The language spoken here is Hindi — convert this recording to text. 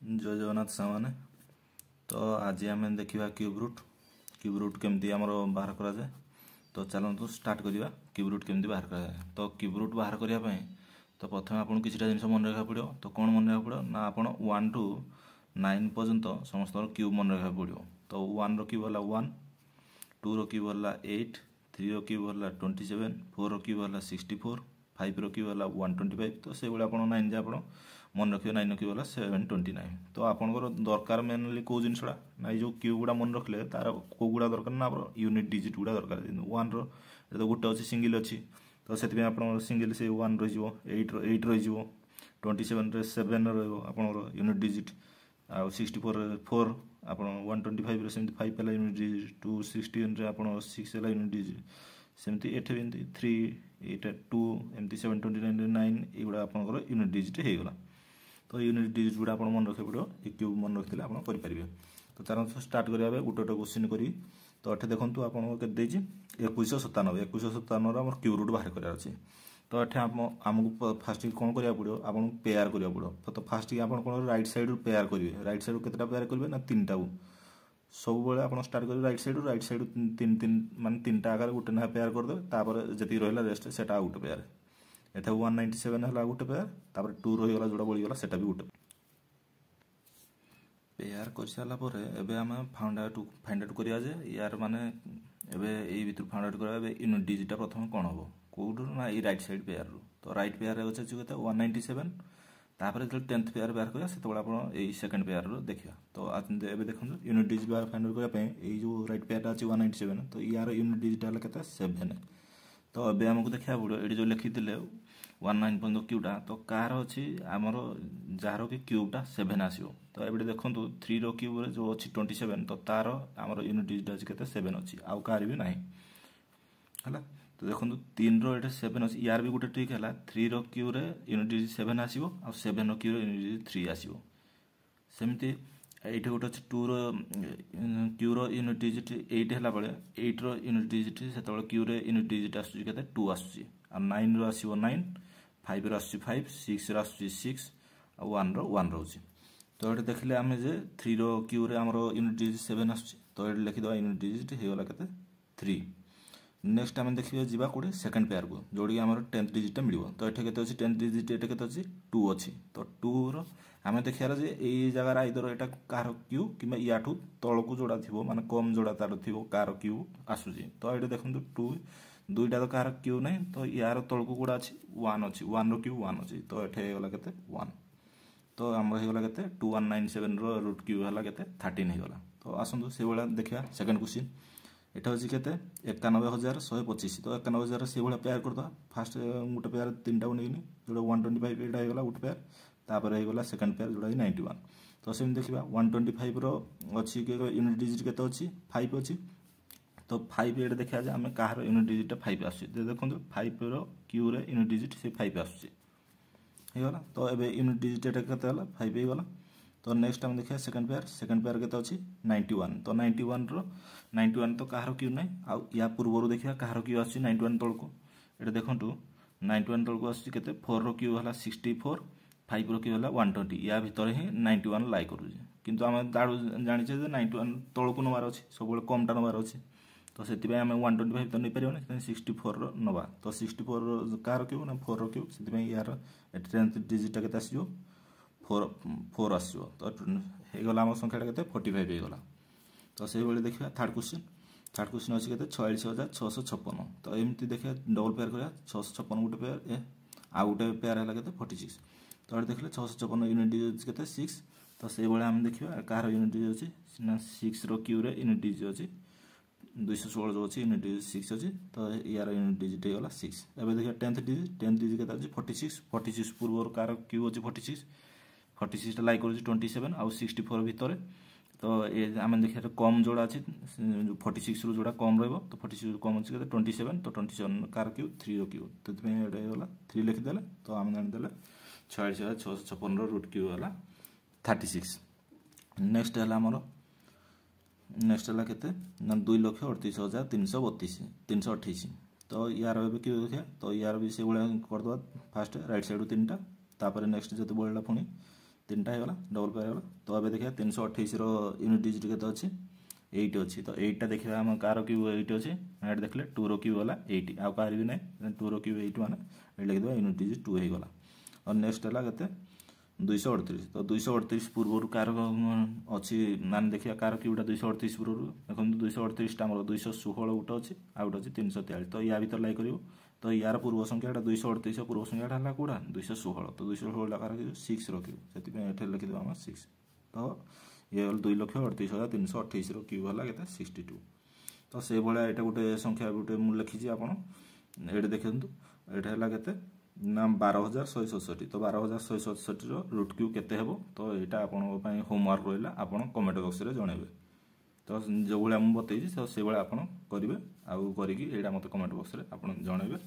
जय जगन्नाथ सामाने तो आज आम देखा क्यूब रूट केमती आमर बाहर कराए। तो चलतु स्टार्ट करवा क्यूब रूट केमती बाहर कराए। तो क्यूब रूट बाहर करने तो प्रथम आपको किसी जिन मन रखा पड़ो। तो कौन मन रखा पड़ो ना आप 1 टू 9 पर्यंत समस्त क्यूब मन रखा पड़ो। तो 1 रो क्यूब है 1, 2 रो क्यूब है 8, 3 रो क्यूब है 27, 4 रो क्यूब है 64, 5 रो क्यूब है 125। तो से आप 9 जे आप मन रखिए 9 क्यूब है 729। तो आपंकर दरकार मेनली कौ जिनसा ना जो क्यूब गुड़ा मन रखिले तार कौ गुड़ा दरकार ना यूनिट डिजिट गुड़ा दरकार। 1 रो तो गोटे अच्छी सिंगल अच्छी तो से आप सिंगल से 1 रही 8 रही 27 7 रहा यूनिट डिजिट आ 64 4 आप 125 सेमती 5 है यूनिट डिजिट 216 आप 6 है यूनिट डिजिट सेमती एट भी 3 एटा 2 एमती 729 9 युवा आपंकर यूनिट डिजिट होगा। तो यूनिट डिजिट गुड़ा आप मन रखे पड़ो ये क्यूब मन रखिले आप करेंगे। तो चलो स्टार्ट करा गोटे गोटे क्वेश्चन करी। तो ये देखो आपको के 2197 2197 आम क्यूब रूट बाहर करार अच्छे। तो ये आमको फास्ट कौन करा पड़ो आपको पेयर करा पड़ो। तो फास्ट आप राइट साइड पेयर करेंगे। राइट साइड के पेयर करेंगे ना 3टा को सब बेले आप स्टार्ट करेंगे राइट साइड 3 मान 3टा आकार गोटे ना पेयर करदे जी रहा रेस्ट से गोटे पेयर एटा 197 है गोटे पेयर तापर 2 रहीगला जोड़ा बढ़ीगला सेटा भी गोटे पेयर कर सारापर एबे आम फाइंड आउट करिया जे यार माने एबे एई भितर फाइंड आउट करा एबे यूनिट डिजिट प्रथम कोन हबो कोडू ना ई राइट साइड पेयर रो। तो राइट पेयर रे अछि केते 197 तापर जो 10th पेयर बाहर करिया सेते बडा आपण एई सेकंड पेयर रो देखिया। तो एबे देखन यूनिट डिजिट बाहर फाइंड आउट करिया पे एई जो राइट पेयर अछि 197 तो यार यूनिट डिजिट हला केते 7। तो एबे हमको देखिया पड़ो एडी जो लिखिथिले 19 पर्यंत क्यूटा तो कार अच्छी आमर जार कि क्यूबटा 7 आसो। तो ये देखो 3 रो क्यूब जो अच्छी 27 तो तार आमर यूनिट डिजिट अच्छी केते 7 अच्छी आउ कार भी नहीं है। तो देखो 3 रो 7 अच्छी यार भी गोटे ट्रिक है 3 रो क्यूब यूनिट डिजिट 7 आसो आ 7 रो क्यूब यूनिट डिजिट 3 आसो। सेमती ये गोटे अच्छे 2 रो क्यू रो यूनिट डिजिट 8 है बेले 8 रो यूनिट डिजिट से क्यू रे यूनिट डिजिट आसूँ 2 आसूँ आ 9 रो आसो 9, 5 रो आसूँ 5, 6 रो आसूँ 6 आ 1 रो 1 रोचे। तो ये देखिले आम जे 3 रो क्यू रे आमर यूनिट डिजिट 7 आसूँ। तो ये लिखिद यूनिट डिजिट होगा के 3। नेक्स्ट आम देखिए जी कौटे सेकेंड पेयर को जोड़ी आम 10th डिजिट मिल। तो ये के 10th डिजिट ये के 2 अच्छी। तो 2 रो आम देखार जे ये जगार आइदर यहाँ कार क्यू कि या तल को जोड़ा थी माने कम जोड़ा तार थी कार क्यू आसूँ। तो ये देखो 2 दुईटा तो कार क्यू ना तो यार तल को गुड़ा अच्छी 1 अच्छी 1 रो क्यू 1 अच्छी। तो ये होगा के 1 तो आम होगा के 2197 रो रूट क्यू है के 13 होगा। तो आसतु से भाया देखा सेकेंड क्वेश्चन यहाँ हूँ के 91,125। तो 91,000 से भाया पेयर करदे फास्ट गोटे पेयर 3टा को नहीं जो 125 यहाँ होगा गोटे पेयर तापर होगा सेकेंड पेयर जोड़ा 91। तो सेम देखा 125 रो अच्छी यूनिट डिजिट के अच्छी 5 अच्छी। तो 5 ये देखा जाए आम कह यूनिट डिजिट 5 आस देखो 5 रो क्यू रे यूनिट डिजिट से 5 आसगला। तो ये यूनिट डिजिट ये के 5 होगा। तो नेक्स्ट आम देखा सेकेंड पेयर के अच्छी 91। तो 91 रो 91 तो कह क्यू ना आ या पूर्व देखा कह क्यू आस 91 तल को ये देखो 91 तल को आस 4 रो क्यू है 64, 5 रो क्यू है 120 या भितर ही 91 लाई करुचे किंतु आम जाने 91 तल को नबार अच्छे सब कमटा नबार अच्छे। तो से आम 125 तो नहीं पारे 64 रो नवा। तो 64 रो कार क्यू ना 4 रो क्यू से यार 10th डिजिट के आसो 4 आसो। तो होगा आम संख्या के 45 होगा। तो से भाई देखा थर्ड क्वेश्चन अच्छी के 46,656। तो एमती देखिए डबल पेयर करा 656 गोटे पेयर आ गोटे पेयर है के 46। तो ये देखिए 656 यूनिट डिजिट के 6। तो से भाई आम देखा कार यूनिट डिजिट अच्छी ना 6 रो क्यू रे यूनिट डिजिट अच्छी 216 जो अच्छी यूनिट डिजिट 6 अच्छी। तो यार यूनिट डिजिट होगा 6। एवं देखिए 10th डिजिट के 46 पूर्व कार क्यू अच्छी 46 टा लाइक कर 27 आउ 64 भितर। तो ये आम देखिए कम जोड़ा अच्छी 46 रू जोड़ा कम रहा। तो 46 कम अच्छी 27। तो 27 कार क्यू 3 रो क्यू तो ये होगा 3 लिखिदे। तो आम जानीदे 46,656 रूट क्यू है 36। नेक्स्ट है आमर नेक्स्ट है के 2,38,332 तो यार क्यू देखिए। तो यार भी से भाया करदे फास्ट राइट साइड 3टा तापर नेक्स्ट जो बढ़ला पुणी तीनटा होगा डबल पेयर होगा। तो अब देखिए 328 यूनिट डिजिट के अच्छी 8 अच्छी। तो 8टा देखिए आम कार क्यूब 8 अच्छी ये देखले 2 रो क्यूब गला 8 आउ कार भी ना 2 रो क्यूब 8 माने ये लिखिदेवा यूनिट डिजिट 2 हो गला। और नेक्स्ट है केते 238। तो 238 पूर्व कार अच्छी मान देखिए कार क्यूबटा 238 पूर्व देखो 238टा आम 216 गोटे अच्छी आउ गोटे अच्छी 343। तो या भर लाई कर तो यार पूर्व संख्याटा 238 पूर्व संख्याटा है कौटा 216। तो 216 कार 6 रखिए से लिखिदेव आम 6। तो ये 2,38,328 क्यूब है के 62। तो से भाया यहाँ गोटे संख्या गोटे मुझे लिखी आपड़ ये देखते ये है के ना 12,167। तो 12,167 रूट क्यूब केते हेबो तो यहाँ आपण होमवर्क रहा आप कमेंट बॉक्स रे जनइबे। तो जो भाया मुझे बतई तो से भाया आप करेंगे आउ करिकी मत कमेंट बॉक्स रे आप जनइबे।